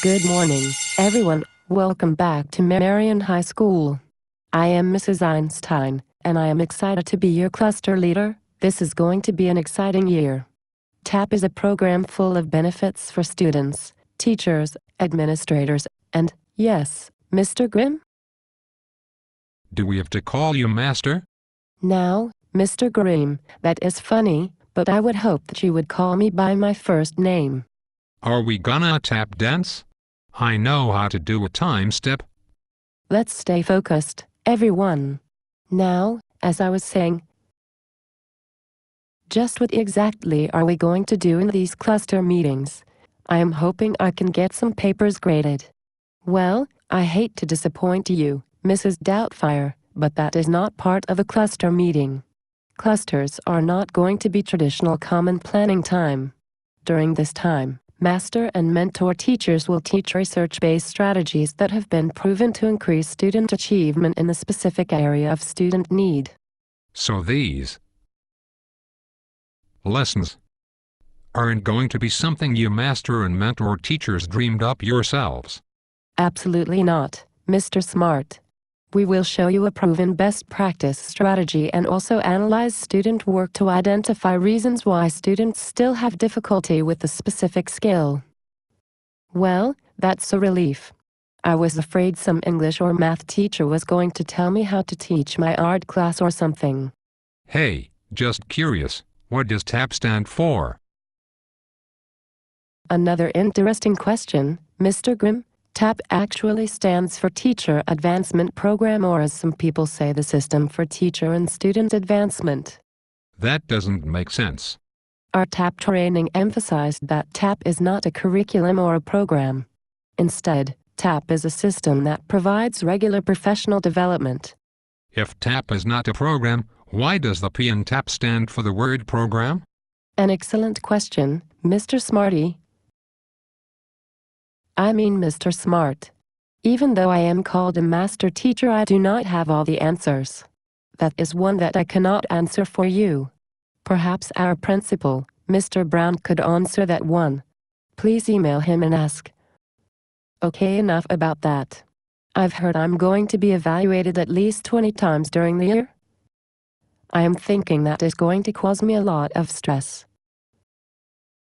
Good morning, everyone. Welcome back to Marion High School. I am Mrs. Einstein, and I am excited to be your cluster leader. This is going to be an exciting year. TAP is a program full of benefits for students, teachers, administrators, and, yes, Mr. Grimm? Do we have to call you Master? Now, Mr. Grimm, that is funny, but I would hope that you would call me by my first name. Are we gonna tap dance? I know how to do a time step. Let's stay focused, everyone. Now, as I was saying, just what exactly are we going to do in these cluster meetings? I am hoping I can get some papers graded. Well, I hate to disappoint you, Mrs. Doubtfire, but that is not part of a cluster meeting. Clusters are not going to be traditional common planning time. During this time, master and mentor teachers will teach research-based strategies that have been proven to increase student achievement in the specific area of student need. So these lessons aren't going to be something you master and mentor teachers dreamed up yourselves. Absolutely not, Mr. Smart. We will show you a proven best practice strategy and also analyze student work to identify reasons why students still have difficulty with the specific skill. Well, that's a relief. I was afraid some English or math teacher was going to tell me how to teach my art class or something. Hey, just curious, what does TAP stand for? Another interesting question, Mr. Grimm. TAP actually stands for Teacher Advancement Program, or as some people say, the System for Teacher and Student Advancement. That doesn't make sense. Our TAP training emphasized that TAP is not a curriculum or a program. Instead, TAP is a system that provides regular professional development. If TAP is not a program, why does the P in TAP stand for the word program? An excellent question, Mr. Smarty. I mean Mr. Smart. Even though I am called a master teacher, I do not have all the answers. That is one that I cannot answer for you. Perhaps our principal, Mr. Brown, could answer that one. Please email him and ask. Okay, enough about that. I've heard I'm going to be evaluated at least 20 times during the year. I am thinking that is going to cause me a lot of stress.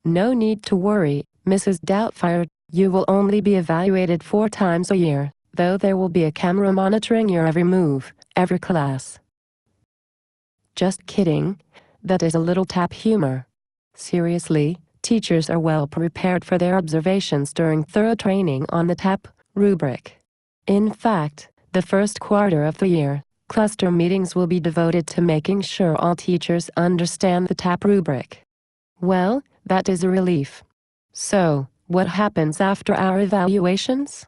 No need to worry, Mrs. Doubtfire. You will only be evaluated 4 times a year, though there will be a camera monitoring your every move, every class. Just kidding. That is a little TAP humor. Seriously, teachers are well prepared for their observations during thorough training on the TAP rubric. In fact, the first quarter of the year, cluster meetings will be devoted to making sure all teachers understand the TAP rubric. Well, that is a relief. So, what happens after our evaluations?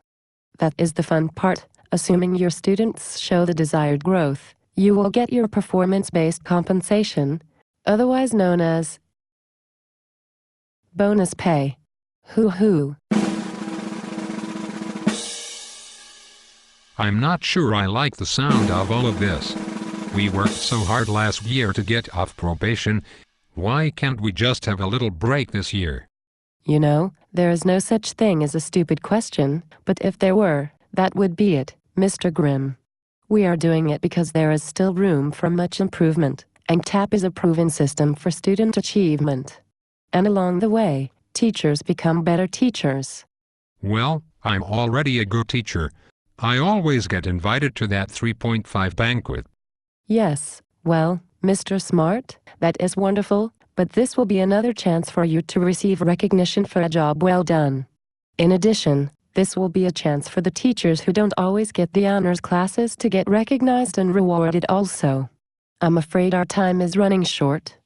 That is the fun part. Assuming your students show the desired growth, you will get your performance-based compensation, otherwise known as bonus pay. Hoo-hoo. I'm not sure I like the sound of all of this. We worked so hard last year to get off probation. Why can't we just have a little break this year? You know, there is no such thing as a stupid question, but if there were, that would be it, Mr. Grimm. We are doing it because there is still room for much improvement, and TAP is a proven system for student achievement. And along the way, teachers become better teachers. Well, I'm already a good teacher. I always get invited to that 3.5 banquet. Yes, well, Mr. Smart, that is wonderful. But this will be another chance for you to receive recognition for a job well done. In addition, this will be a chance for the teachers who don't always get the honors classes to get recognized and rewarded also. I'm afraid our time is running short.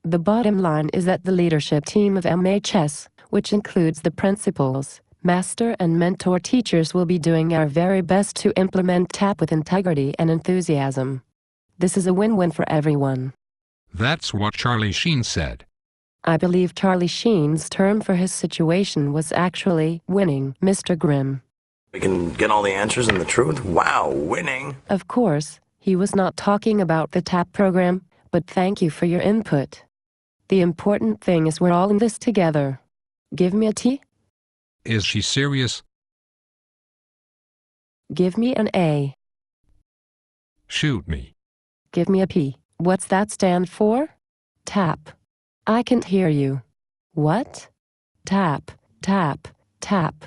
The bottom line is that the leadership team of MHS, which includes the principals, master and mentor teachers, will be doing our very best to implement TAP with integrity and enthusiasm. This is a win-win for everyone. That's what Charlie Sheen said. I believe Charlie Sheen's term for his situation was actually winning, Mr. Grimm. We can get all the answers and the truth? Wow, winning! Of course, he was not talking about the TAP program, but thank you for your input. The important thing is we're all in this together. Give me a tea? Is she serious? Give me an A. Shoot me. Give me a P. What's that stand for? Tap. I can't hear you. What? Tap, tap, tap.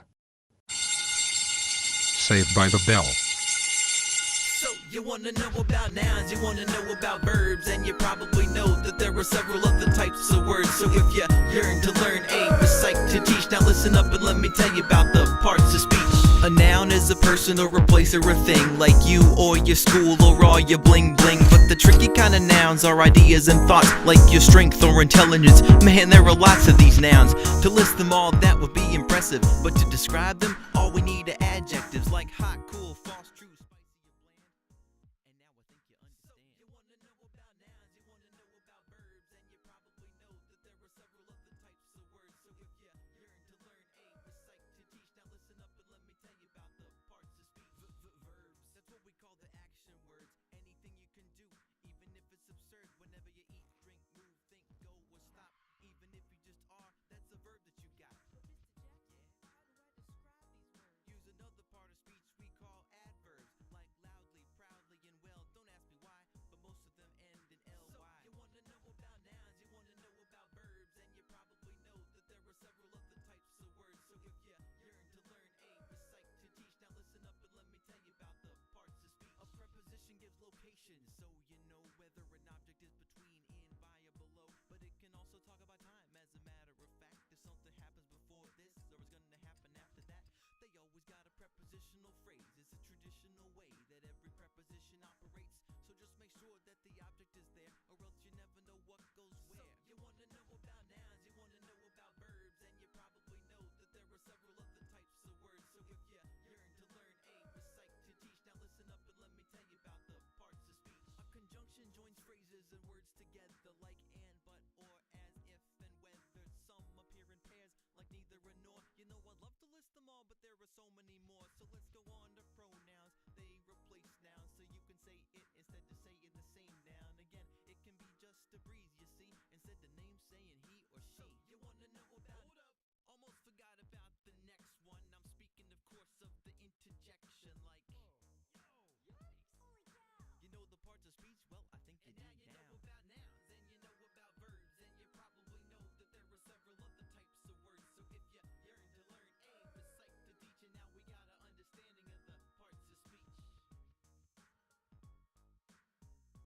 Saved by the Bell. So you wanna know about nouns, you wanna know about verbs, and you probably know that there are several other types of words. So if you yearn to learn a psych to teach, now listen up and let me tell you about the parts of speech. A noun is a person or a place or a thing, like you or your school or all your bling bling. But the tricky kind of nouns are ideas and thoughts, like your strength or intelligence. Man, there are lots of these nouns. To list them all, that would be impressive. But to describe them, all we need are adjectives like hot, cool,